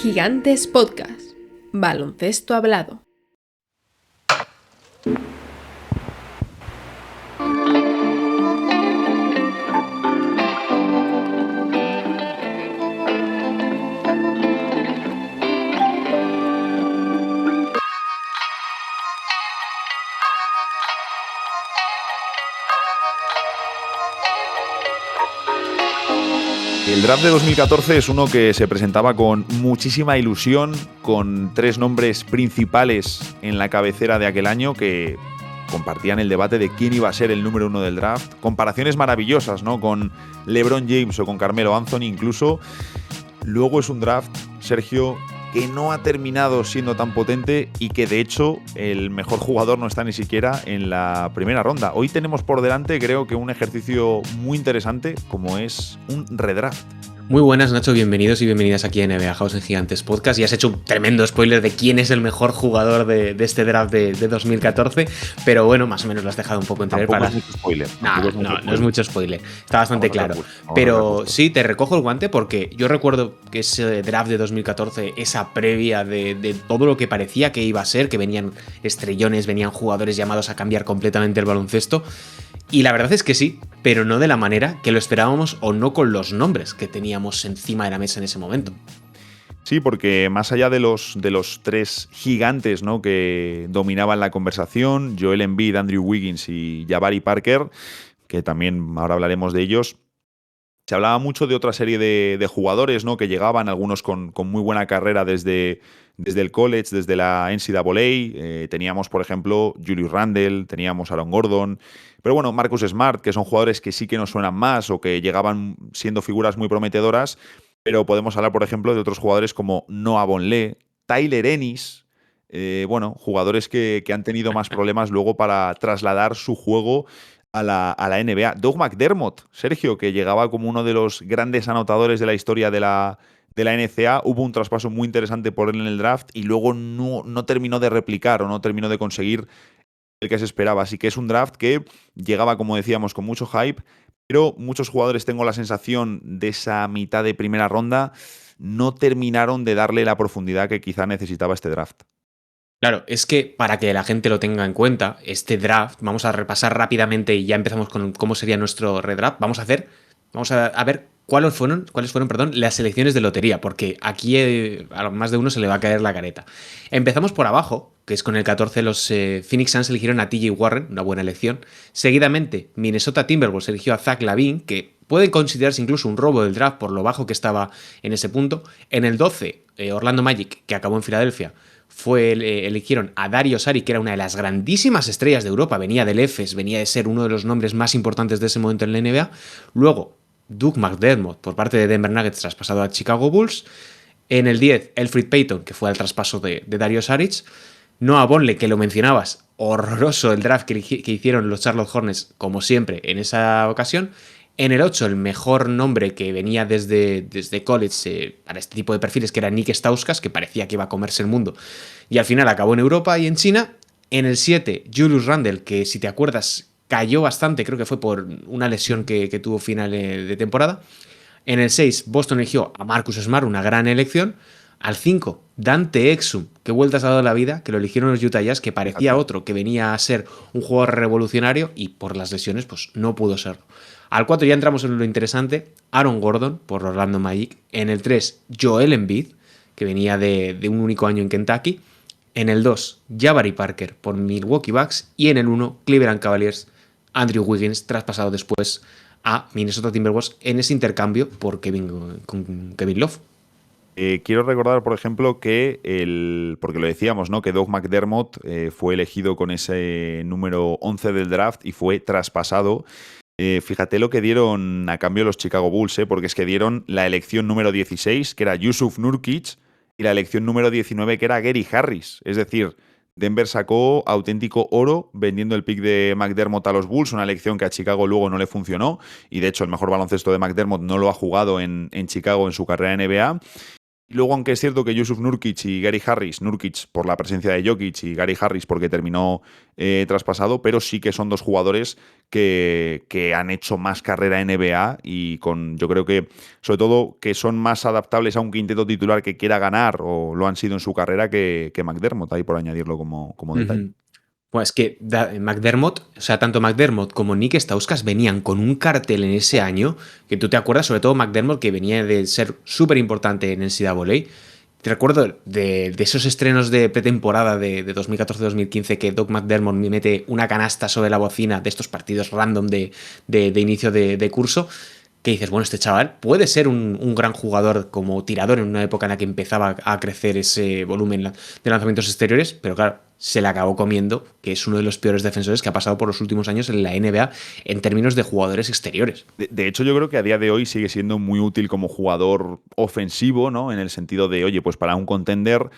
Gigantes Podcast. Baloncesto hablado. El draft de 2014 es uno que se presentaba con muchísima ilusión, con tres nombres principales en la cabecera de aquel año que compartían el debate de quién iba a ser el número uno del draft. Comparaciones maravillosas, ¿no? Con LeBron James o con Carmelo Anthony incluso. Luego es un draft, Sergio, que no ha terminado siendo tan potente y que de hecho el mejor jugador no está ni siquiera en la primera ronda. Hoy tenemos por delante, creo que un ejercicio muy interesante como es un redraft. Muy buenas, Nacho, bienvenidos y bienvenidas aquí a NBA House en Gigantes Podcast. Y has hecho un tremendo spoiler de quién es el mejor jugador de este draft de 2014, pero bueno, más o menos lo has dejado un poco entrever para... Es mucho spoiler. No es mucho spoiler, está bastante claro. Pero sí, te recojo el guante porque yo recuerdo que ese draft de 2014, esa previa de todo lo que parecía que iba a ser, que venían estrellones, venían jugadores llamados a cambiar completamente el baloncesto. Y la verdad es que sí, pero no de la manera que lo esperábamos o no con los nombres que teníamos encima de la mesa en ese momento. Sí, porque más allá de los tres gigantes, ¿no?, que dominaban la conversación, Joel Embiid, Andrew Wiggins y Jabari Parker, que también ahora hablaremos de ellos, se hablaba mucho de otra serie de jugadores, ¿no?, que llegaban, algunos con muy buena carrera desde el college, desde la NCAA. Teníamos, por ejemplo, Julius Randle, teníamos Aaron Gordon, pero bueno, Marcus Smart, que son jugadores que sí que nos suenan más o que llegaban siendo figuras muy prometedoras, pero podemos hablar, por ejemplo, de otros jugadores como Noah Vonleh, Tyler Ennis, jugadores que han tenido más problemas luego para trasladar su juego a la NBA. Doug McDermott, Sergio, que llegaba como uno de los grandes anotadores de la historia de la NCAA. Hubo un traspaso muy interesante por él en el draft y luego no terminó de replicar o no terminó de conseguir el que se esperaba. Así que es un draft que llegaba, como decíamos, con mucho hype, pero muchos jugadores, tengo la sensación, de esa mitad de primera ronda no terminaron de darle la profundidad que quizá necesitaba este draft. Claro, es que para que la gente lo tenga en cuenta, este draft, vamos a repasar rápidamente y ya empezamos con cómo sería nuestro redraft. Vamos a ver cuáles fueron, las selecciones de lotería, porque aquí a más de uno se le va a caer la careta. Empezamos por abajo, que es con el 14, los Phoenix Suns eligieron a TJ Warren, una buena elección. Seguidamente, Minnesota Timberwolves eligió a Zach LaVine, que puede considerarse incluso un robo del draft por lo bajo que estaba en ese punto. En el 12, Orlando Magic, que acabó en Filadelfia, eligieron a Dario Saric, que era una de las grandísimas estrellas de Europa, venía del Efes, venía de ser uno de los nombres más importantes de ese momento en la NBA. Luego, Doug McDermott, por parte de Denver Nuggets, traspasado a Chicago Bulls. En el 10, Elfrid Payton, que fue al traspaso de Dario Saric. Noah Vonleh, que lo mencionabas, horroroso el draft que hicieron los Charlotte Hornets, como siempre, en esa ocasión. En el 8, el mejor nombre que venía desde college para este tipo de perfiles, que era Nick Stauskas, que parecía que iba a comerse el mundo, y al final acabó en Europa y en China. En el 7, Julius Randle, que si te acuerdas cayó bastante, creo que fue por una lesión que tuvo final de temporada. En el 6, Boston eligió a Marcus Smart, una gran elección. Al 5, Dante Exum, que vueltas ha dado la vida, que lo eligieron los Utah Jazz, que parecía otro, que venía a ser un jugador revolucionario y por las lesiones pues no pudo serlo. Al 4 ya entramos en lo interesante, Aaron Gordon por Orlando Magic. En el 3, Joel Embiid, que venía de un único año en Kentucky. En el 2, Jabari Parker por Milwaukee Bucks. Y en el 1, Cleveland Cavaliers, Andrew Wiggins, traspasado después a Minnesota Timberwolves en ese intercambio con Kevin Love. Quiero recordar, por ejemplo, que porque lo decíamos, ¿no?, que Doug McDermott fue elegido con ese número 11 del draft y fue traspasado. Fíjate lo que dieron a cambio los Chicago Bulls, porque es que dieron la elección número 16, que era Yusuf Nurkic, y la elección número 19, que era Gary Harris. Es decir, Denver sacó auténtico oro vendiendo el pick de McDermott a los Bulls, una elección que a Chicago luego no le funcionó, y de hecho el mejor baloncesto de McDermott no lo ha jugado en Chicago en su carrera en NBA. Luego, aunque es cierto que Yusuf Nurkic y Gary Harris, Nurkic por la presencia de Jokic y Gary Harris porque terminó traspasado, pero sí que son dos jugadores que han hecho más carrera en NBA y yo creo que, sobre todo, que son más adaptables a un quinteto titular que quiera ganar o lo han sido en su carrera que McDermott, ahí por añadirlo como detalle. Pues que McDermott, o sea, tanto McDermott como Nick Stauskas venían con un cartel en ese año, que tú te acuerdas, sobre todo McDermott, que venía de ser súper importante en NCAA. Te recuerdo de esos estrenos de pretemporada de 2014-2015 que Doug McDermott me mete una canasta sobre la bocina de estos partidos random de inicio de curso, que dices, bueno, este chaval puede ser un gran jugador como tirador en una época en la que empezaba a crecer ese volumen de lanzamientos exteriores, pero claro, se le acabó comiendo, que es uno de los peores defensores que ha pasado por los últimos años en la NBA en términos de jugadores exteriores. De hecho, yo creo que a día de hoy sigue siendo muy útil como jugador ofensivo, ¿no? En el sentido de, oye, pues para un contender,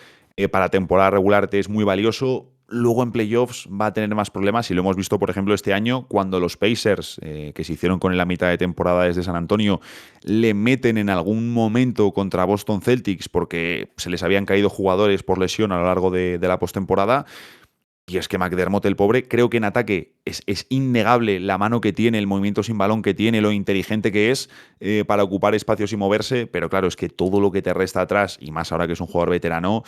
para temporada regular te es muy valioso. Luego en playoffs va a tener más problemas y lo hemos visto, por ejemplo, este año cuando los Pacers, que se hicieron con él la mitad de temporada desde San Antonio, le meten en algún momento contra Boston Celtics porque se les habían caído jugadores por lesión a lo largo de la postemporada. Y es que McDermott, el pobre, creo que en ataque es innegable la mano que tiene, el movimiento sin balón que tiene, lo inteligente que es para ocupar espacios y moverse, pero claro, es que todo lo que te resta atrás, y más ahora que es un jugador veterano,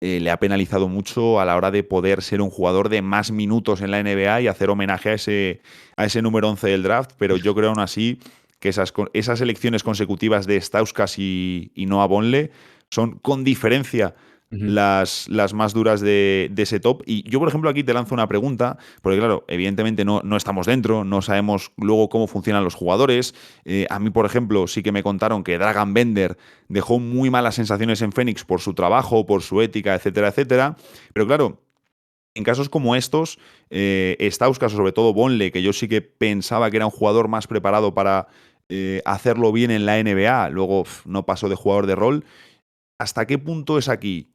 le ha penalizado mucho a la hora de poder ser un jugador de más minutos en la NBA y hacer homenaje a ese número 11 del draft, pero yo creo aún así que esas elecciones consecutivas de Stauskas y Noah Vonleh son con diferencia las más duras de ese top. Y yo, por ejemplo, aquí te lanzo una pregunta, porque claro, evidentemente no estamos dentro, no sabemos luego cómo funcionan los jugadores. A mí, por ejemplo, sí que me contaron que Dragan Bender dejó muy malas sensaciones en Phoenix por su trabajo, por su ética, etcétera, etcétera. Pero claro, en casos como estos, Stauskas, o sobre todo Vonleh, que yo sí que pensaba que era un jugador más preparado para hacerlo bien en la NBA, luego no pasó de jugador de rol. ¿Hasta qué punto es aquí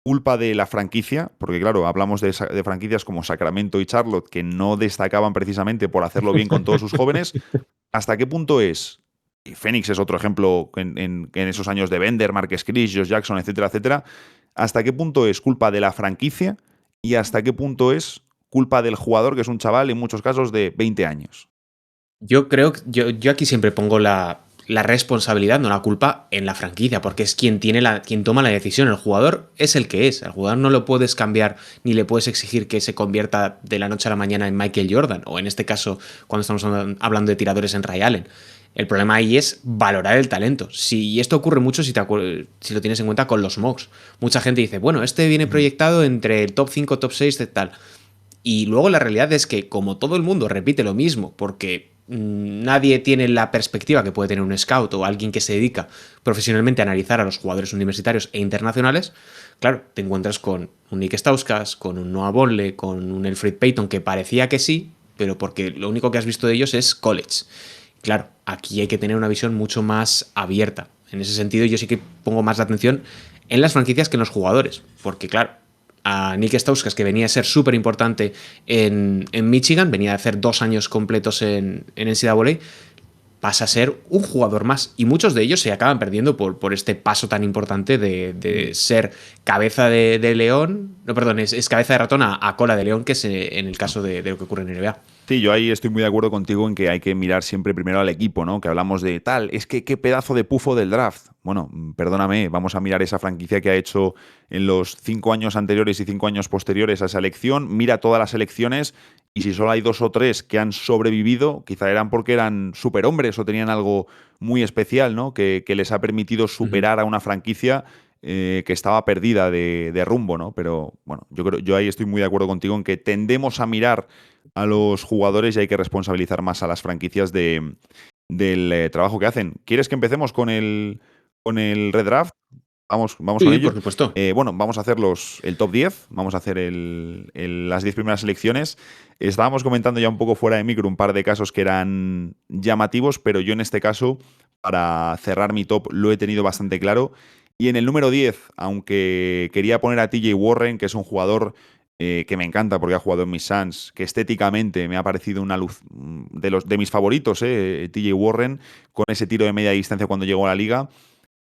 culpa de la franquicia? Porque claro, hablamos de franquicias como Sacramento y Charlotte que no destacaban precisamente por hacerlo bien con todos sus jóvenes. ¿Hasta qué punto es? Y Phoenix es otro ejemplo en esos años de Bender, Marcus Chris, Josh Jackson, etcétera, etcétera. ¿Hasta qué punto es culpa de la franquicia y hasta qué punto es culpa del jugador, que es un chaval en muchos casos de 20 años? Yo creo que yo aquí siempre pongo la responsabilidad, no la culpa, en la franquicia, porque es quien toma la decisión. El jugador es el que es. Al jugador no lo puedes cambiar ni le puedes exigir que se convierta de la noche a la mañana en Michael Jordan, o en este caso, cuando estamos hablando de tiradores en Ray Allen. El problema ahí es valorar el talento. Y esto ocurre mucho si lo tienes en cuenta con los mocks. Mucha gente dice, bueno, este viene proyectado entre el top 5, top 6, de tal. Y luego la realidad es que, como todo el mundo repite lo mismo, porque nadie tiene la perspectiva que puede tener un scout o alguien que se dedica profesionalmente a analizar a los jugadores universitarios e internacionales, claro, te encuentras con un Nick Stauskas, con un Noah Vonleh, con un Elfrid Payton, que parecía que sí, pero porque lo único que has visto de ellos es college. Claro, aquí hay que tener una visión mucho más abierta. En ese sentido, yo sí que pongo más la atención en las franquicias que en los jugadores, porque claro, a Nick Stauskas, que venía a ser súper importante en Michigan, venía a hacer 2 años completos en NCAA, pasa a ser un jugador más. Y muchos de ellos se acaban perdiendo por este paso tan importante de ser cabeza de león, no, perdón, es cabeza de ratón a cola de león, que es en el caso de lo que ocurre en NBA. Sí, yo ahí estoy muy de acuerdo contigo en que hay que mirar siempre primero al equipo, ¿no? Que hablamos de tal, es que qué pedazo de pufo del draft. Bueno, perdóname, vamos a mirar esa franquicia que ha hecho en los 5 años anteriores y 5 años posteriores a esa elección. Mira todas las elecciones y si solo hay 2 o 3 que han sobrevivido, quizá eran porque eran superhombres o tenían algo muy especial, ¿no? Que les ha permitido superar a una franquicia que estaba perdida de rumbo, ¿no? Pero bueno, yo ahí estoy muy de acuerdo contigo en que tendemos a mirar a los jugadores y hay que responsabilizar más a las franquicias del trabajo que hacen. ¿Quieres que empecemos con el redraft? Vamos Sí, con ello. por supuesto. Bueno, vamos a hacer el top 10, vamos a hacer las 10 primeras selecciones. Estábamos comentando ya un poco fuera de micro un par de casos que eran llamativos, pero yo en este caso, para cerrar mi top, lo he tenido bastante claro. Y en el número 10, aunque quería poner a TJ Warren, que es un jugador que me encanta porque ha jugado en mis Suns, que estéticamente me ha parecido una luz de mis favoritos, TJ Warren, con ese tiro de media distancia cuando llegó a la liga.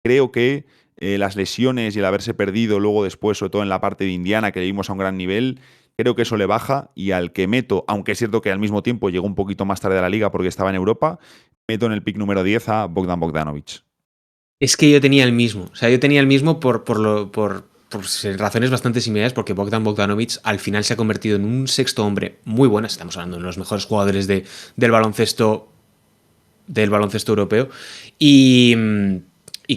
Creo que las lesiones y el haberse perdido luego después, sobre todo en la parte de Indiana, que le vimos a un gran nivel, creo que eso le baja y al que meto, aunque es cierto que al mismo tiempo llegó un poquito más tarde a la liga porque estaba en Europa, meto en el pick número 10 a Bogdan Bogdanovic. Es que yo tenía el mismo. O sea, yo tenía el mismo por razones bastante similares, porque Bogdan Bogdanovic al final se ha convertido en un sexto hombre muy bueno. Estamos hablando de los mejores jugadores del baloncesto europeo. Y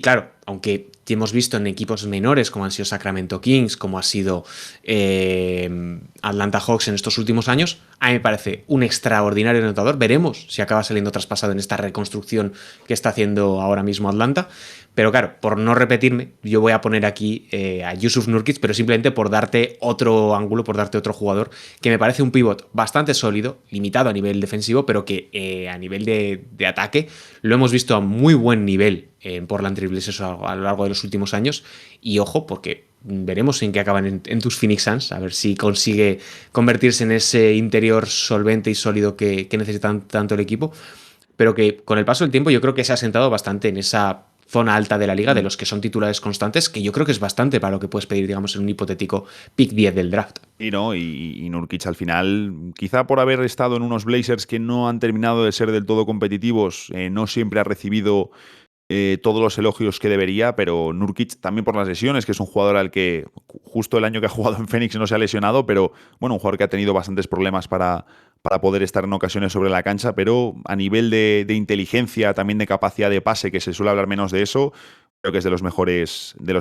claro, aunque hemos visto en equipos menores como han sido Sacramento Kings, como ha sido Atlanta Hawks en estos últimos años, a mí me parece un extraordinario anotador. Veremos si acaba saliendo traspasado en esta reconstrucción que está haciendo ahora mismo Atlanta. Pero claro, por no repetirme, yo voy a poner aquí a Jusuf Nurkic, pero simplemente por darte otro ángulo, por darte otro jugador que me parece un pivot bastante sólido, limitado a nivel defensivo, pero que a nivel de ataque lo hemos visto a muy buen nivel en Portland Trail Blazers a lo largo de los últimos años. Y ojo, porque veremos en qué acaban en tus Phoenix Suns, a ver si consigue convertirse en ese interior solvente y sólido que necesitan tanto el equipo, pero que con el paso del tiempo yo creo que se ha sentado bastante en esa zona alta de la liga, de los que son titulares constantes, que yo creo que es bastante para lo que puedes pedir, digamos, en un hipotético pick 10 del draft. Y no, y Nurkic al final, quizá por haber estado en unos Blazers que no han terminado de ser del todo competitivos, no siempre ha recibido todos los elogios que debería, pero Nurkic también por las lesiones, que es un jugador al que justo el año que ha jugado en Phoenix no se ha lesionado, pero bueno, un jugador que ha tenido bastantes problemas para poder estar en ocasiones sobre la cancha, pero a nivel de inteligencia, también de capacidad de pase, que se suele hablar menos de eso, creo que es de los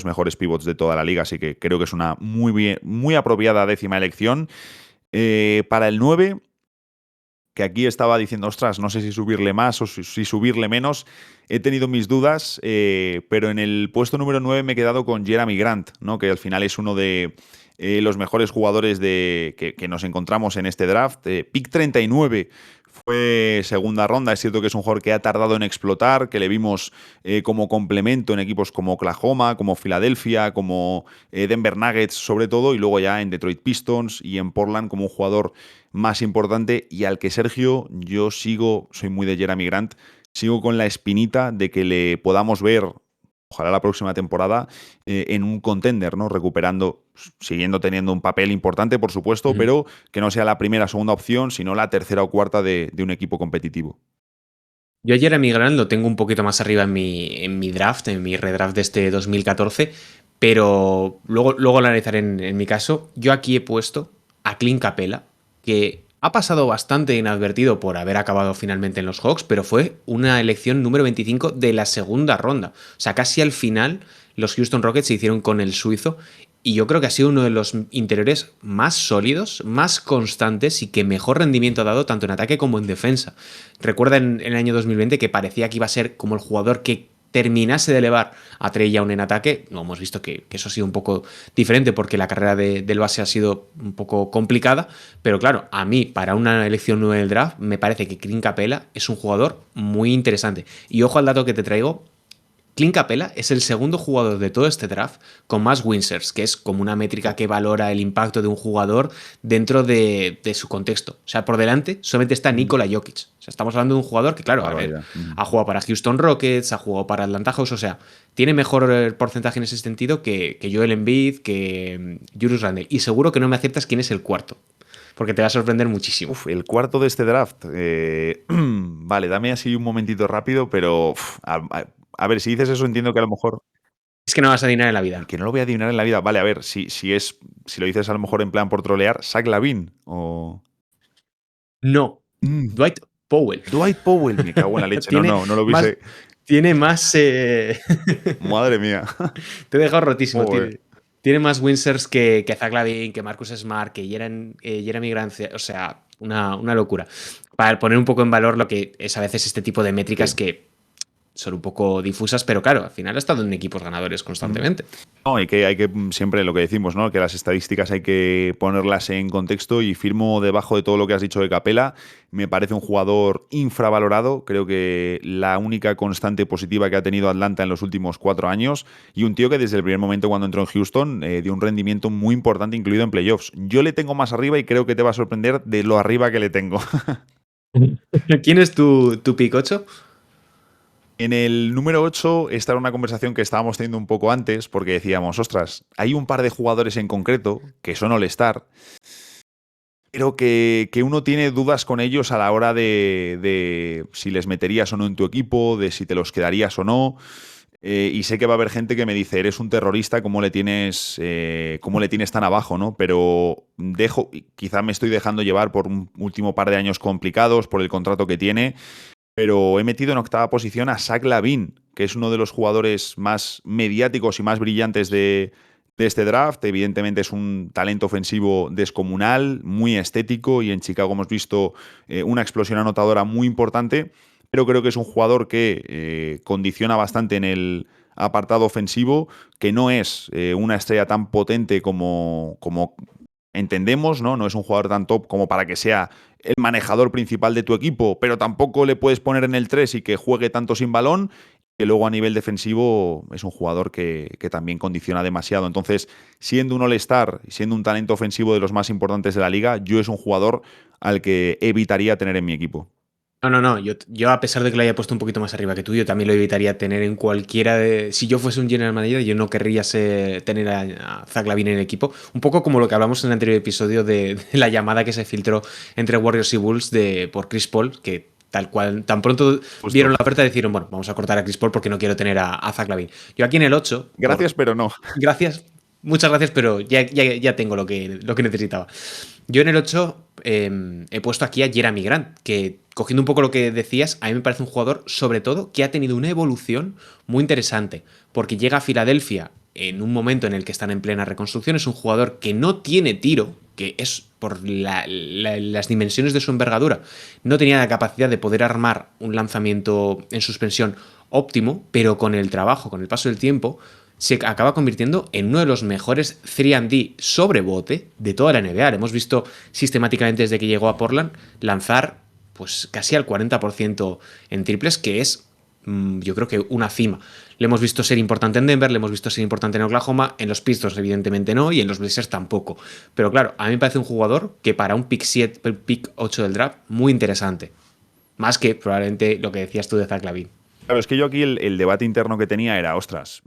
mejores pivots de toda la liga, así que creo que es una muy apropiada 10ª elección. Para el 9, que aquí estaba diciendo, ostras, no sé si subirle más o si subirle menos, he tenido mis dudas, pero en el puesto número 9 me he quedado con Jerami Grant, ¿no? Que al final es uno de los mejores jugadores que nos encontramos en este draft. Pick 39 fue segunda ronda. Es cierto que es un jugador que ha tardado en explotar, que le vimos como complemento en equipos como Oklahoma, como Filadelfia, como Denver Nuggets sobre todo, y luego ya en Detroit Pistons y en Portland como un jugador más importante, y al que Sergio, yo soy muy de Jerami Grant, sigo con la espinita de que le podamos ver, ojalá la próxima temporada, en un contender, ¿no? Recuperando, siguiendo teniendo un papel importante, por supuesto, pero que no sea la primera o segunda opción, sino la tercera o cuarta de un equipo competitivo. Yo a Jerami Grant lo tengo un poquito más arriba en mi draft, en mi redraft de este 2014, pero luego lo analizaré en mi caso. Yo aquí he puesto a Clint Capela, que ha pasado bastante inadvertido por haber acabado finalmente en los Hawks, pero fue una elección número 25 de la segunda ronda. O sea, casi al final los Houston Rockets se hicieron con el suizo, y yo creo que ha sido uno de los interiores más sólidos, más constantes y que mejor rendimiento ha dado tanto en ataque como en defensa. Recuerda en el año 2020 que parecía que iba a ser como el jugador que terminase de elevar a Trae Young en ataque. No, hemos visto que eso ha sido un poco diferente porque la carrera del base ha sido un poco complicada, pero claro, a mí para una elección 9 del draft me parece que Clint Capela es un jugador muy interesante. Y ojo al dato que te traigo. Clint Capela es el segundo jugador de todo este draft con más winsers, que es como una métrica que valora el impacto de un jugador dentro de su contexto. O sea, por delante solamente está Nikola Jokic. O sea, estamos hablando de un jugador que, claro, ha jugado para Houston Rockets, ha jugado para Atlanta Hawks, o sea, tiene mejor porcentaje en ese sentido que Joel Embiid, que Julius Randle. Y seguro que no me aciertas quién es el cuarto, porque te va a sorprender muchísimo. El cuarto de este draft. Vale, dame así un momentito rápido, pero a ver, si dices eso entiendo que a lo mejor... Es que no vas a adivinar en la vida. Que no lo voy a adivinar en la vida. Vale, a ver, si lo dices a lo mejor en plan por trolear, Zach LaVine o... No, Dwight Powell. Dwight Powell, me cago en la leche. No lo hubiese... Tiene más... Madre mía. Te he dejado rotísimo. Tiene más winsers que Zach LaVine, que Marcus Smart, que Jerami Grant. O sea, una locura. Para poner un poco en valor lo que es a veces este tipo de métricas que son un poco difusas, pero claro, al final ha estado en equipos ganadores constantemente. No, hay que siempre lo que decimos, ¿no? Que las estadísticas hay que ponerlas en contexto, y firmo debajo de todo lo que has dicho de Capela. Me parece un jugador infravalorado. Creo que la única constante positiva que ha tenido Atlanta en los últimos 4 años, y un tío que desde el primer momento cuando entró en Houston dio un rendimiento muy importante, incluido en playoffs. Yo le tengo más arriba y creo que te va a sorprender de lo arriba que le tengo. ¿Quién es tu pick 8? En el número 8, esta era una conversación que estábamos teniendo un poco antes, porque decíamos, ostras, hay un par de jugadores en concreto que son All-Star, pero que uno tiene dudas con ellos a la hora de si les meterías o no en tu equipo, de si te los quedarías o no. Y sé que va a haber gente que me dice, eres un terrorista, cómo le tienes tan abajo, ¿no? Pero quizá me estoy dejando llevar por un último par de años complicados, por el contrato que tiene, pero he metido en octava posición a Zach LaVine, que es uno de los jugadores más mediáticos y más brillantes de este draft. Evidentemente es un talento ofensivo descomunal, muy estético, y en Chicago hemos visto una explosión anotadora muy importante, pero creo que es un jugador que condiciona bastante en el apartado ofensivo, que no es una estrella tan potente como entendemos, ¿no? No es un jugador tan top como para que sea el manejador principal de tu equipo, pero tampoco le puedes poner en el 3 y que juegue tanto sin balón, que luego a nivel defensivo es un jugador que también condiciona demasiado. Entonces, siendo un All-Star y siendo un talento ofensivo de los más importantes de la liga, yo es un jugador al que evitaría tener en mi equipo. No. Yo, a pesar de que lo haya puesto un poquito más arriba que tú, yo también lo evitaría tener en cualquiera de. Si yo fuese un general manager, yo no querría tener a Zach LaVine en el equipo. Un poco como lo que hablamos en el anterior episodio de la llamada que se filtró entre Warriors y Bulls por Chris Paul, que tal cual, tan pronto vieron la oferta, decidieron, bueno, vamos a cortar a Chris Paul porque no quiero tener a Zach LaVine. Yo aquí en el 8. Gracias, pero no. Gracias. Muchas gracias, pero ya tengo lo que necesitaba. Yo en el 8 he puesto aquí a Jerami Grant, que cogiendo un poco lo que decías, a mí me parece un jugador, sobre todo, que ha tenido una evolución muy interesante, porque llega a Filadelfia en un momento en el que están en plena reconstrucción, es un jugador que no tiene tiro, que es por las dimensiones de su envergadura, no tenía la capacidad de poder armar un lanzamiento en suspensión óptimo, pero con el trabajo, con el paso del tiempo, se acaba convirtiendo en uno de los mejores 3&D sobre bote de toda la NBA. Le hemos visto sistemáticamente desde que llegó a Portland lanzar pues casi al 40% en triples, que es yo creo que una cima. Le hemos visto ser importante en Denver, le hemos visto ser importante en Oklahoma, en los Pistons evidentemente no, y en los Blazers tampoco. Pero claro, a mí me parece un jugador que para un pick 8 del draft, muy interesante. Más que probablemente lo que decías tú de Zach LaVine. Claro, es que yo aquí el debate interno que tenía era, ostras,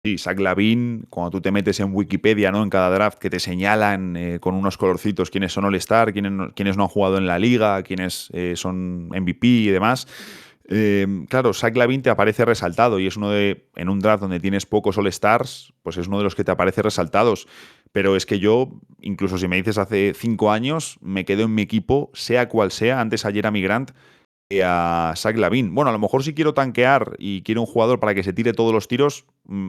sí, Zach LaVine, cuando tú te metes en Wikipedia, ¿no? En cada draft que te señalan con unos colorcitos quiénes son All-Star, quiénes no han jugado en la liga, quiénes son MVP y demás. Claro, Zach LaVine te aparece resaltado y es en un draft donde tienes pocos All-Stars, pues es uno de los que te aparece resaltados. Pero es que yo, incluso si me dices hace 5 años, me quedo en mi equipo, sea cual sea, antes a Jerami Grant a Zach LaVine. Bueno, a lo mejor si quiero tanquear y quiero un jugador para que se tire todos los tiros,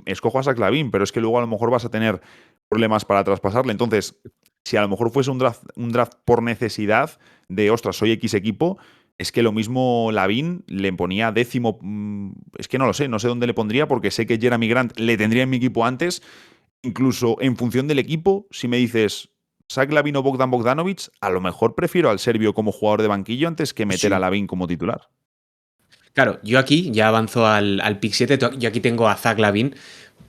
escojo a Zach LaVine, pero es que luego a lo mejor vas a tener problemas para traspasarle. Entonces, si a lo mejor fuese un draft por necesidad de, ostras, soy X equipo, es que lo mismo LaVine le ponía 10º, es que no lo sé, no sé dónde le pondría porque sé que Jerami Grant le tendría en mi equipo antes, incluso en función del equipo, si me dices Zach LaVine o Bogdan Bogdanovic, a lo mejor prefiero al serbio como jugador de banquillo antes que meter a LaVine como titular. Claro, yo aquí ya avanzo al pick 7, yo aquí tengo a Zach LaVine,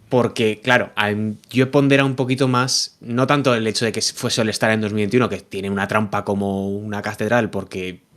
porque, claro, yo he ponderado un poquito más, no tanto el hecho de que fuese All-Star en 2021, que tiene una trampa como una catedral, porque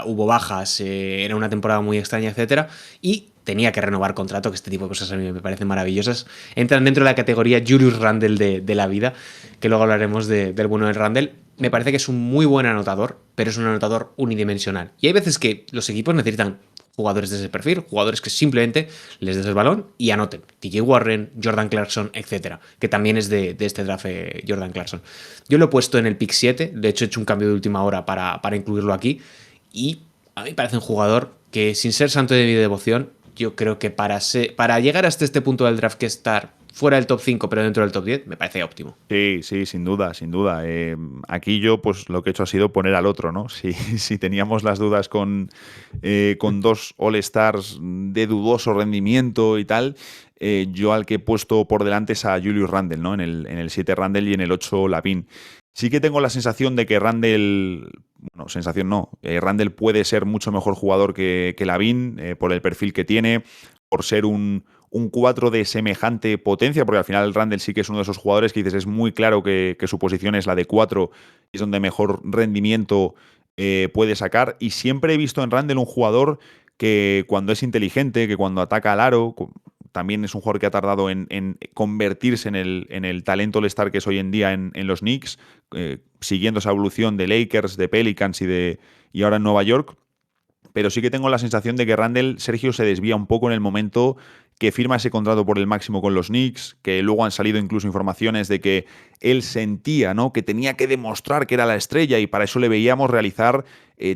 hubo bajas, era una temporada muy extraña, etcétera, y tenía que renovar contrato, que este tipo de cosas a mí me parecen maravillosas. Entran dentro de la categoría Julius Randle de la vida, que luego hablaremos del bueno de Randle. Me parece que es un muy buen anotador, pero es un anotador unidimensional. Y hay veces que los equipos necesitan jugadores de ese perfil, jugadores que simplemente les des el balón y anoten. TJ Warren, Jordan Clarkson, etcétera, que también es de este draft Jordan Clarkson. Yo lo he puesto en el pick 7, de hecho he hecho un cambio de última hora para incluirlo aquí, y a mí me parece un jugador que, sin ser santo de mi devoción, yo creo que para llegar hasta este punto del draft, que estar fuera del top 5 pero dentro del top 10, me parece óptimo. Sí, sin duda, sin duda. Aquí yo pues lo que he hecho ha sido poner al otro, ¿no? Si teníamos las dudas con 2 All-Stars de dudoso rendimiento y tal, yo al que he puesto por delante es a Julius Randle, ¿no? En el 7 Randle y en el 8 LaVine. Sí que tengo la sensación de que Randle puede ser mucho mejor jugador que LaVine, por el perfil que tiene, por ser un 4 de semejante potencia, porque al final Randle sí que es uno de esos jugadores que dices, es muy claro que su posición es la de 4, y es donde mejor rendimiento puede sacar. Y siempre he visto en Randle un jugador que cuando es inteligente, que cuando ataca al aro, también es un jugador que ha tardado en convertirse en el talento all-star que es hoy en día en los Knicks, siguiendo esa evolución de Lakers, de Pelicans y ahora en Nueva York. Pero sí que tengo la sensación de que Randle, Sergio, se desvía un poco en el momento que firma ese contrato por el máximo con los Knicks, que luego han salido incluso informaciones de que él sentía, ¿no?, que tenía que demostrar que era la estrella y para eso le veíamos realizar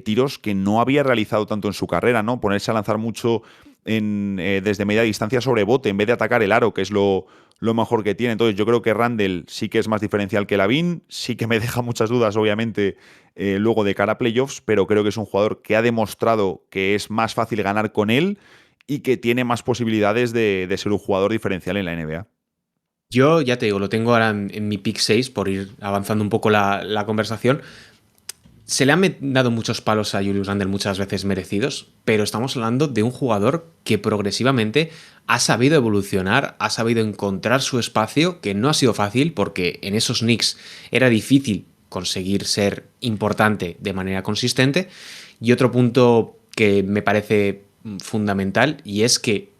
tiros que no había realizado tanto en su carrera, ¿no? Ponerse a lanzar mucho desde media distancia sobre bote en vez de atacar el aro, que es lo mejor que tiene. Entonces yo creo que Randle sí que es más diferencial que Lavin, sí que me deja muchas dudas, obviamente, luego de cara a playoffs, pero creo que es un jugador que ha demostrado que es más fácil ganar con él y que tiene más posibilidades de ser un jugador diferencial en la NBA. Yo ya te digo, lo tengo ahora en mi pick 6 por ir avanzando un poco la conversación. Se le han dado muchos palos a Julius Randle, muchas veces merecidos, pero estamos hablando de un jugador que progresivamente ha sabido evolucionar, ha sabido encontrar su espacio, que no ha sido fácil porque en esos Knicks era difícil conseguir ser importante de manera consistente. Y otro punto que me parece fundamental, y es que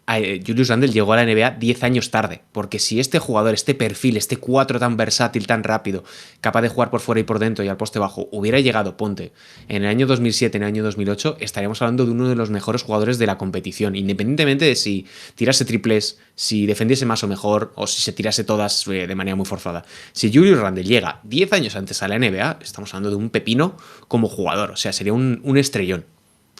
Julius Randle llegó a la NBA 10 años tarde, porque si este jugador, este perfil, este 4 tan versátil, tan rápido, capaz de jugar por fuera y por dentro y al poste bajo, hubiera llegado, ponte, en el año 2007, en el año 2008, estaríamos hablando de uno de los mejores jugadores de la competición, independientemente de si tirase triples, si defendiese más o mejor, o si se tirase todas de manera muy forzada. Si Julius Randle llega 10 años antes a la NBA, estamos hablando de un pepino como jugador, o sea, sería un estrellón.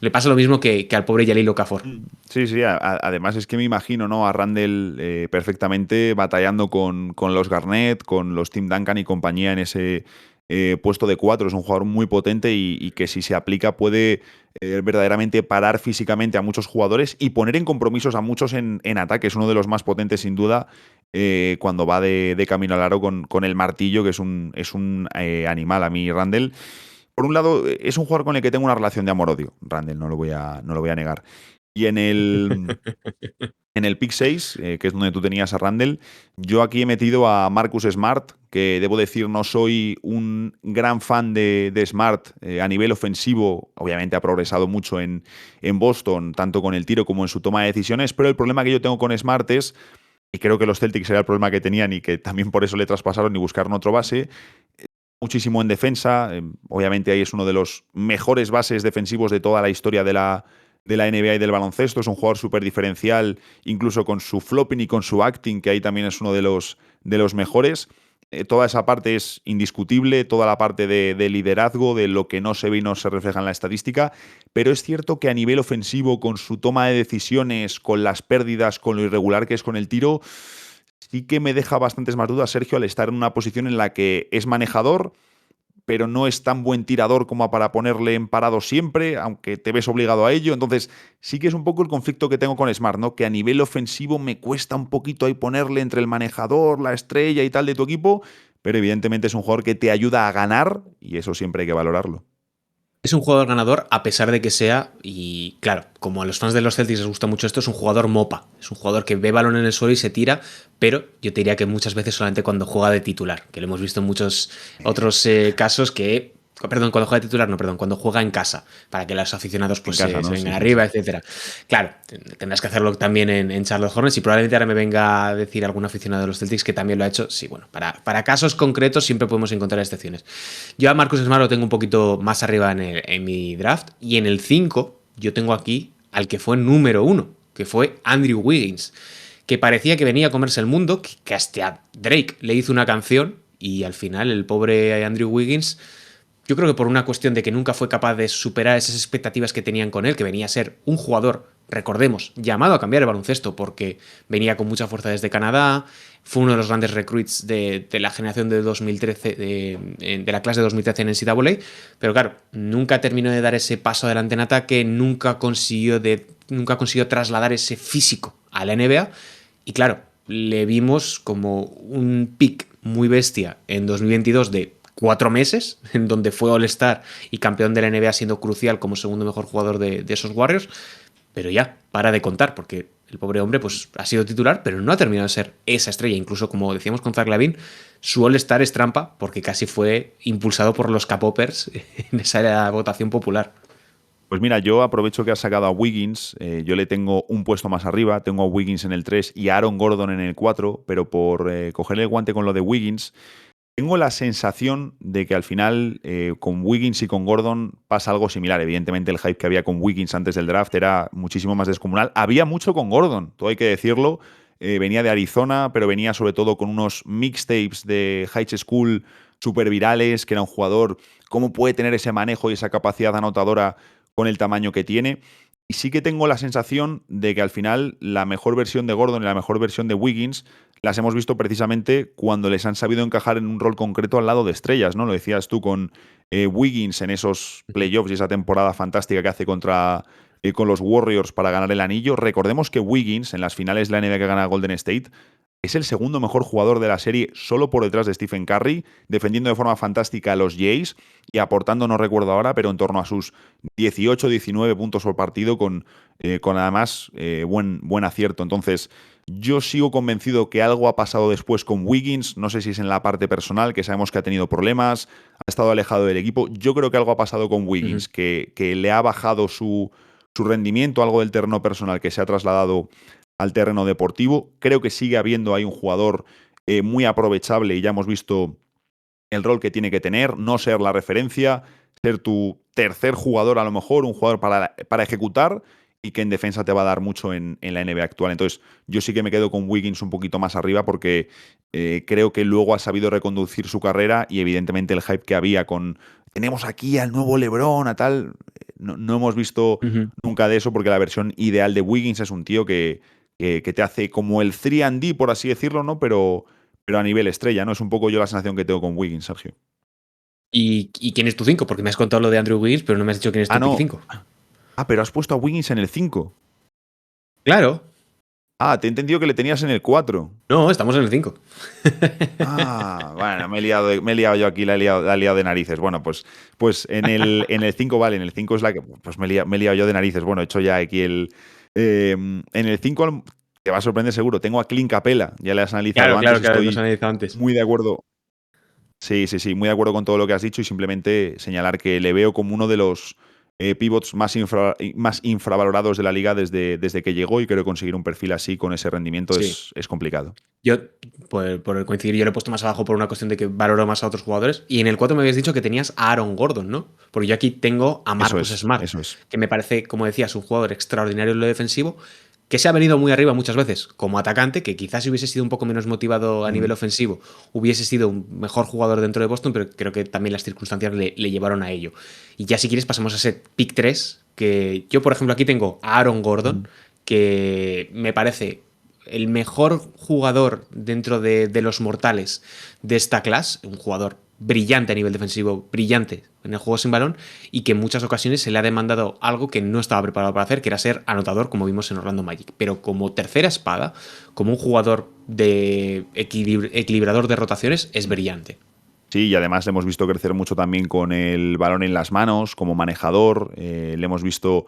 Le pasa lo mismo que al pobre Jahlil Okafor. Sí, sí. Además es que me imagino, ¿no?, a Randle perfectamente batallando con los Garnett, con los Tim Duncan y compañía en ese puesto de 4. Es un jugador muy potente y que si se aplica puede verdaderamente parar físicamente a muchos jugadores y poner en compromisos a muchos en ataque. Es uno de los más potentes, sin duda, cuando va de camino al aro con el martillo, que es un animal a mí, Randle. Por un lado, es un jugador con el que tengo una relación de amor-odio, Randle, no lo voy a negar. Y en el pick 6, que es donde tú tenías a Randle, yo aquí he metido a Marcus Smart, que debo decir no soy un gran fan de Smart a nivel ofensivo. Obviamente ha progresado mucho en Boston, tanto con el tiro como en su toma de decisiones, pero el problema que yo tengo con Smart es, y creo que los Celtics era el problema que tenían y que también por eso le traspasaron y buscaron otro base, muchísimo en defensa. Obviamente ahí es uno de los mejores bases defensivos de toda la historia de la NBA y del baloncesto. Es un jugador súper diferencial, incluso con su flopping y con su acting, que ahí también es uno de los mejores. Toda esa parte es indiscutible, toda la parte de liderazgo, de lo que no se ve y no se refleja en la estadística, pero es cierto que a nivel ofensivo, con su toma de decisiones, con las pérdidas, con lo irregular que es con el tiro, sí que me deja bastantes más dudas, Sergio, al estar en una posición en la que es manejador, pero no es tan buen tirador como para ponerle en parado siempre, aunque te ves obligado a ello. Entonces, sí que es un poco el conflicto que tengo con Smart, ¿no? Que a nivel ofensivo me cuesta un poquito ahí ponerle entre el manejador, la estrella y tal de tu equipo, pero evidentemente es un jugador que te ayuda a ganar y eso siempre hay que valorarlo. Es un jugador ganador a pesar de que sea, y claro, como a los fans de los Celtics les gusta mucho esto, es un jugador mopa. Es un jugador que ve balón en el suelo y se tira, pero yo te diría que muchas veces solamente cuando juega de titular, que lo hemos visto en muchos otros casos que... Perdón, cuando juega de titular, no, perdón, cuando juega en casa, para que los aficionados pues En casa, ¿no? se vengan Sí, arriba, sí. etcétera. Claro, tendrás que hacerlo también en Charlotte Hornets y probablemente ahora me venga a decir algún aficionado de los Celtics que también lo ha hecho. Sí, bueno, para casos concretos siempre podemos encontrar excepciones. Yo a Marcus Smart lo tengo un poquito más arriba en mi draft y en el 5 yo tengo aquí al que fue número 1, que fue Andrew Wiggins, que parecía que venía a comerse el mundo, que hasta Drake le hizo una canción y al final el pobre Andrew Wiggins... Yo creo que por una cuestión de que nunca fue capaz de superar esas expectativas que tenían con él, que venía a ser un jugador, recordemos, llamado a cambiar el baloncesto porque venía con mucha fuerza desde Canadá, fue uno de los grandes recruits de la generación de 2013, de la clase de 2013 en NCAA, pero claro, nunca terminó de dar ese paso adelante en ataque, nunca consiguió trasladar ese físico a la NBA y claro, le vimos como un pick muy bestia en 2022 de 4 meses, en donde fue All-Star y campeón de la NBA siendo crucial como segundo mejor jugador de esos Warriors, pero ya, para de contar, porque el pobre hombre pues ha sido titular, pero no ha terminado de ser esa estrella. Incluso, como decíamos con Zach LaVine, su All-Star es trampa, porque casi fue impulsado por los K-Poppers en esa votación popular. Pues mira, yo aprovecho que has sacado a Wiggins, yo le tengo un puesto más arriba, tengo a Wiggins en el 3 y a Aaron Gordon en el 4, pero por cogerle el guante con lo de Wiggins, tengo la sensación de que al final con Wiggins y con Gordon pasa algo similar. Evidentemente el hype que había con Wiggins antes del draft era muchísimo más descomunal. Había mucho con Gordon, todo hay que decirlo. Venía de Arizona, pero venía sobre todo con unos mixtapes de high school súper virales, que era un jugador, cómo puede tener ese manejo y esa capacidad anotadora con el tamaño que tiene. Y sí que tengo la sensación de que al final la mejor versión de Gordon y la mejor versión de Wiggins las hemos visto precisamente cuando les han sabido encajar en un rol concreto al lado de estrellas, ¿no? Lo decías tú con Wiggins en esos playoffs y esa temporada fantástica que hace con los Warriors para ganar el anillo. Recordemos que Wiggins en las finales de la NBA que gana Golden State es el segundo mejor jugador de la serie solo por detrás de Stephen Curry, defendiendo de forma fantástica a los Jays y aportando, no recuerdo ahora, pero en torno a sus 18, 19 puntos por partido con además buen acierto. Entonces, yo sigo convencido que algo ha pasado después con Wiggins. No sé si es en la parte personal, que sabemos que ha tenido problemas, ha estado alejado del equipo. Yo creo que algo ha pasado con Wiggins, que le ha bajado su rendimiento, algo del terreno personal que se ha trasladado al terreno deportivo. Creo que sigue habiendo ahí un jugador muy aprovechable y ya hemos visto el rol que tiene que tener, no ser la referencia, ser tu tercer jugador a lo mejor, un jugador para ejecutar y que en defensa te va a dar mucho en la NBA actual. Entonces yo sí que me quedo con Wiggins un poquito más arriba porque creo que luego ha sabido reconducir su carrera y evidentemente el hype que había con tenemos aquí al nuevo LeBron, a tal, no hemos visto nunca de eso porque la versión ideal de Wiggins es un tío que te hace como el 3&D, por así decirlo, ¿no? Pero a nivel estrella, ¿no? Es un poco yo la sensación que tengo con Wiggins, Sergio. ¿Y quién es tu 5? Porque me has contado lo de Andrew Wiggins, pero no me has dicho quién es tu pick 5. Pero has puesto a Wiggins en el 5. Claro. Te he entendido que le tenías en el 4. No, estamos en el 5. Bueno, me he liado yo aquí, la he liado de narices. Bueno, pues en el 5, vale, en el 5 es la que. Pues me he liado yo de narices. Bueno, he hecho ya aquí el. En el 5 te va a sorprender seguro. Tengo a Clint Capela, ya le has analizado antes. Claro, lo has analizado antes. Muy de acuerdo. Sí, muy de acuerdo con todo lo que has dicho y simplemente señalar que le veo como uno de los pivots más infravalorados de la liga desde que llegó y creo que conseguir un perfil así con ese rendimiento es complicado. Yo, por coincidir, yo lo he puesto más abajo por una cuestión de que valoro más a otros jugadores. Y en el 4 me habías dicho que tenías a Aaron Gordon, ¿no? Porque yo aquí tengo a Marcus Smart, que me parece, como decías, un jugador extraordinario en lo defensivo, que se ha venido muy arriba muchas veces como atacante, que quizás si hubiese sido un poco menos motivado a nivel ofensivo, hubiese sido un mejor jugador dentro de Boston, pero creo que también las circunstancias le llevaron a ello. Y ya si quieres pasamos a ese pick 3, que yo, por ejemplo, aquí tengo a Aaron Gordon, que me parece el mejor jugador dentro de los mortales de esta clase, un jugador brillante a nivel defensivo, brillante en el juego sin balón y que en muchas ocasiones se le ha demandado algo que no estaba preparado para hacer, que era ser anotador como vimos en Orlando Magic. Pero como tercera espada, como un jugador de equilibrador de rotaciones, es brillante. Sí, y además le hemos visto crecer mucho también con el balón en las manos, como manejador. Le hemos visto...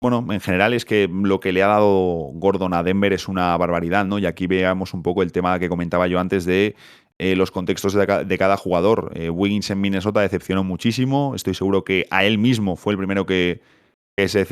Bueno, en general es que lo que le ha dado Gordon a Denver es una barbaridad, ¿no? Y aquí veamos un poco el tema que comentaba yo antes de los contextos de cada jugador. Wiggins en Minnesota decepcionó muchísimo. Estoy seguro que a él mismo fue el primero que se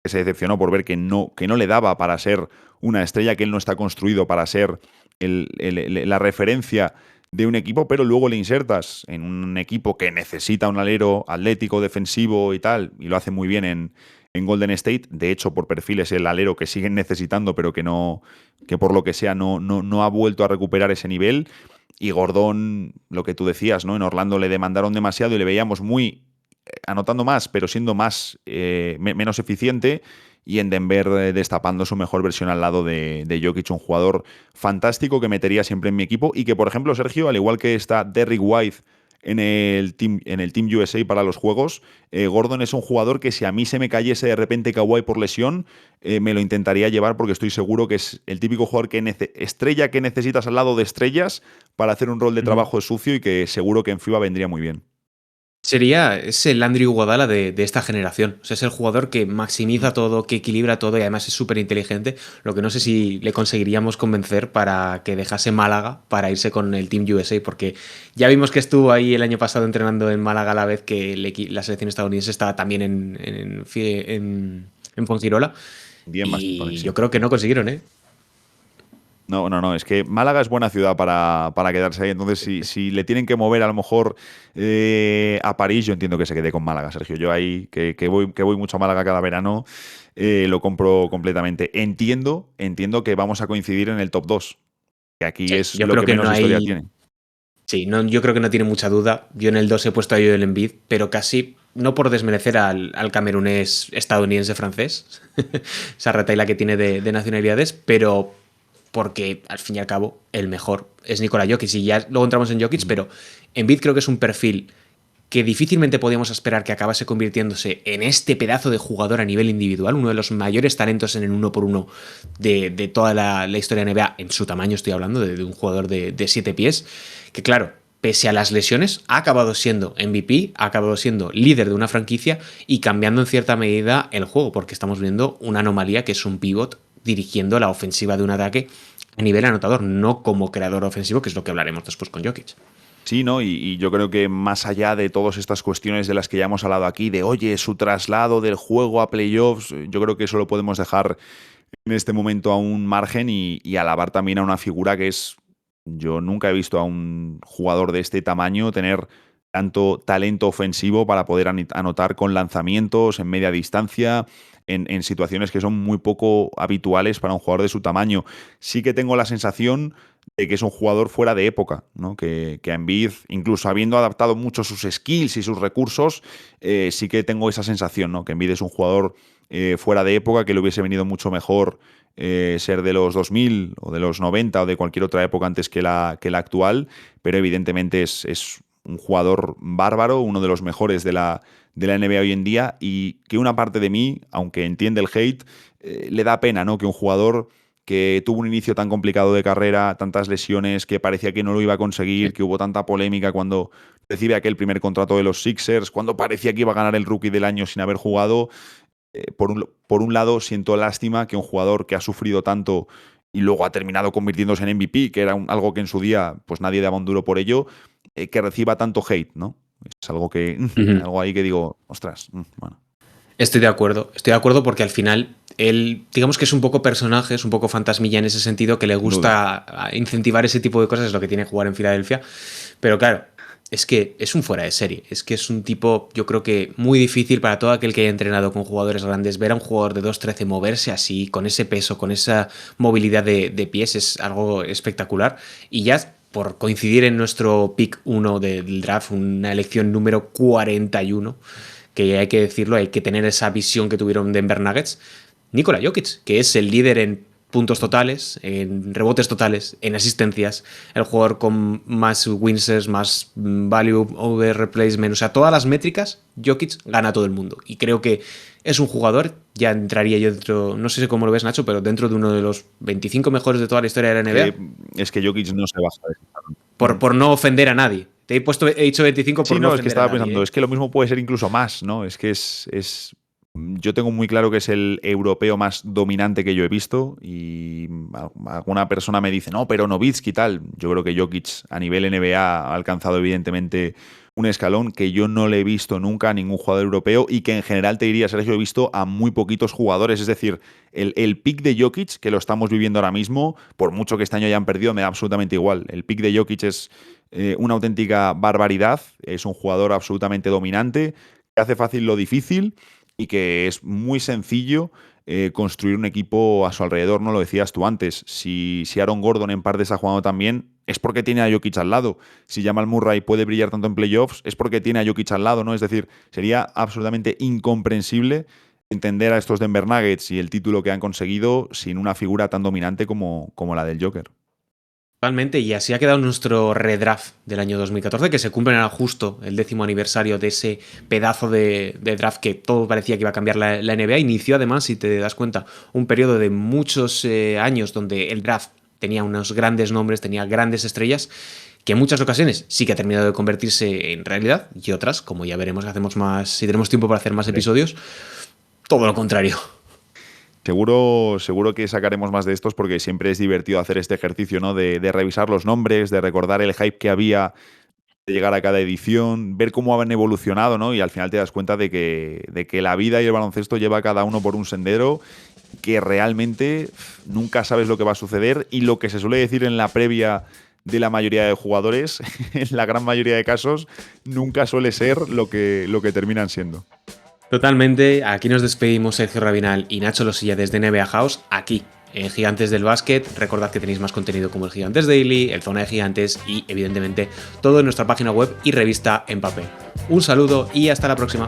decepcionó por ver que no le daba para ser una estrella, que él no está construido para ser la referencia de un equipo, pero luego le insertas en un equipo que necesita un alero atlético, defensivo y tal, y lo hace muy bien en Golden State. De hecho, por perfil es el alero que siguen necesitando, pero que por lo que sea no ha vuelto a recuperar ese nivel. Y Gordon, lo que tú decías, ¿no? En Orlando le demandaron demasiado y le veíamos muy anotando más, pero siendo menos eficiente. Y en Denver destapando su mejor versión al lado de Jokic, un jugador fantástico que metería siempre en mi equipo. Y que, por ejemplo, Sergio, al igual que está Derrick White en el Team USA para los juegos, Gordon es un jugador que si a mí se me cayese de repente Kawhi por lesión, me lo intentaría llevar porque estoy seguro que es el típico jugador estrella que necesitas al lado de estrellas para hacer un rol de trabajo sucio y que seguro que en FIBA vendría muy bien. Es el Andrew Iguodala de esta generación. O sea, es el jugador que maximiza todo, que equilibra todo y además es súper inteligente. Lo que no sé si le conseguiríamos convencer para que dejase Málaga para irse con el Team USA, porque ya vimos que estuvo ahí el año pasado entrenando en Málaga a la vez que la selección estadounidense estaba también en Fuengirola. Bien Y bastones, sí. yo creo que no consiguieron, ¿eh? No, es que Málaga es buena ciudad para quedarse ahí. Entonces, si le tienen que mover a lo mejor a París, yo entiendo que se quede con Málaga, Sergio. Yo ahí, que voy mucho a Málaga cada verano, lo compro completamente. Entiendo que vamos a coincidir en el top 2, que aquí Sí, es yo lo creo que que no menos historia hay. tiene. Sí, no, yo creo que no tiene mucha duda. Yo en el 2 he puesto a Joel Embiid, pero casi no por desmerecer al camerunés estadounidense francés, esa retaila que tiene de nacionalidades, pero porque al fin y al cabo el mejor es Nikola Jokic y ya luego entramos en Jokic, Mm. pero Embiid creo que es un perfil que difícilmente podíamos esperar que acabase convirtiéndose en este pedazo de jugador a nivel individual, uno de los mayores talentos en el uno por uno de toda la historia de NBA, en su tamaño estoy hablando, de un jugador de 7 pies, que claro, pese a las lesiones, ha acabado siendo MVP, ha acabado siendo líder de una franquicia y cambiando en cierta medida el juego, porque estamos viendo una anomalía que es un pivot dirigiendo la ofensiva de un ataque a nivel anotador, no como creador ofensivo, que es lo que hablaremos después con Jokic. Sí, ¿no? Y yo creo que más allá de todas estas cuestiones de las que ya hemos hablado aquí, de oye, su traslado del juego a playoffs, yo creo que eso lo podemos dejar en este momento a un margen y alabar también a una figura que es, yo nunca he visto a un jugador de este tamaño tener tanto talento ofensivo para poder anotar con lanzamientos en media distancia, en situaciones que son muy poco habituales para un jugador de su tamaño. Sí que tengo la sensación de que es un jugador fuera de época, ¿no? Que a Embiid, incluso habiendo adaptado mucho sus skills y sus recursos, sí que tengo esa sensación, ¿no? Que Embiid es un jugador fuera de época, que le hubiese venido mucho mejor ser de los 2000 o de los 90 o de cualquier otra época antes que la actual, pero evidentemente es un jugador bárbaro, uno de los mejores de la NBA hoy en día, y que una parte de mí, aunque entiende el hate, le da pena, ¿no? Que un jugador que tuvo un inicio tan complicado de carrera, tantas lesiones, que parecía que no lo iba a conseguir, que hubo tanta polémica cuando recibe aquel primer contrato de los Sixers, cuando parecía que iba a ganar el Rookie del año sin haber jugado. Por un lado, siento lástima que un jugador que ha sufrido tanto y luego ha terminado convirtiéndose en MVP, que era algo que en su día pues nadie daba un duro por ello, que reciba tanto hate, ¿no? Es algo que Ujú. algo ahí que digo, ostras, bueno. Estoy de acuerdo porque al final él, digamos que es un poco personaje, es un poco fantasmilla en ese sentido, que le Sin duda. gusta incentivar ese tipo de cosas, es lo que tiene jugar en Filadelfia, pero claro, es que es un fuera de serie, es que es un tipo, yo creo que muy difícil para todo aquel que haya entrenado con jugadores grandes, ver a un jugador de 2'13 moverse así, con ese peso, con esa movilidad de pies, es algo espectacular, y ya por coincidir en nuestro pick 1 del draft, una elección número 41, que hay que decirlo, hay que tener esa visión que tuvieron Denver Nuggets. Nikola Jokic, que es el líder en puntos totales, en rebotes totales, en asistencias, el jugador con más wins, más value over replacement, o sea, todas las métricas, Jokic gana a todo el mundo. Y creo que es un jugador, ya entraría yo dentro, no sé cómo lo ves, Nacho, pero dentro de uno de los 25 mejores de toda la historia de la NBA, Que, es que Jokic no se baja de ese salón. por no ofender a nadie. He dicho 25 por Sí, no no, es que ofender a estaba nadie, pensando, ¿eh? es que lo mismo puede ser incluso más, ¿no? Es que yo tengo muy claro que es el europeo más dominante que yo he visto y alguna persona me dice, no, pero Nowitzki y tal. Yo creo que Jokic a nivel NBA ha alcanzado evidentemente un escalón que yo no le he visto nunca a ningún jugador europeo y que en general te diría, Sergio, he visto a muy poquitos jugadores. Es decir, el pick de Jokic, que lo estamos viviendo ahora mismo, por mucho que este año hayan perdido, me da absolutamente igual. El pick de Jokic es una auténtica barbaridad. Es un jugador absolutamente dominante, que hace fácil lo difícil y que es muy sencillo construir un equipo a su alrededor. No lo decías tú antes. Si Aaron Gordon en parte está jugando tan bien, es porque tiene a Jokic al lado. Si Jamal Murray puede brillar tanto en playoffs, es porque tiene a Jokic al lado, ¿no? Es decir, sería absolutamente incomprensible entender a estos Denver Nuggets y el título que han conseguido sin una figura tan dominante como la del Joker. Totalmente, y así ha quedado nuestro redraft del año 2014, que se cumple ahora justo el 10º aniversario de ese pedazo de draft que todo parecía que iba a cambiar la NBA. Inició además, si te das cuenta, un periodo de muchos años donde el draft tenía unos grandes nombres, tenía grandes estrellas, que en muchas ocasiones sí que ha terminado de convertirse en realidad, y otras, como ya veremos, hacemos más, si tenemos tiempo para hacer más episodios, todo lo contrario. Seguro que sacaremos más de estos porque siempre es divertido hacer este ejercicio, ¿no? De revisar los nombres, de recordar el hype que había, de llegar a cada edición, ver cómo han evolucionado, ¿no? Y al final te das cuenta de que la vida y el baloncesto lleva a cada uno por un sendero que realmente nunca sabes lo que va a suceder, y lo que se suele decir en la previa de la mayoría de jugadores, en la gran mayoría de casos, nunca suele ser lo que terminan siendo. Totalmente, aquí nos despedimos Sergio Rabinal y Nacho Losilla desde NBA House, aquí en Gigantes del Básquet. Recordad que tenéis más contenido como el Gigantes Daily, el Zona de Gigantes y evidentemente todo en nuestra página web y revista en papel. Un saludo y hasta la próxima.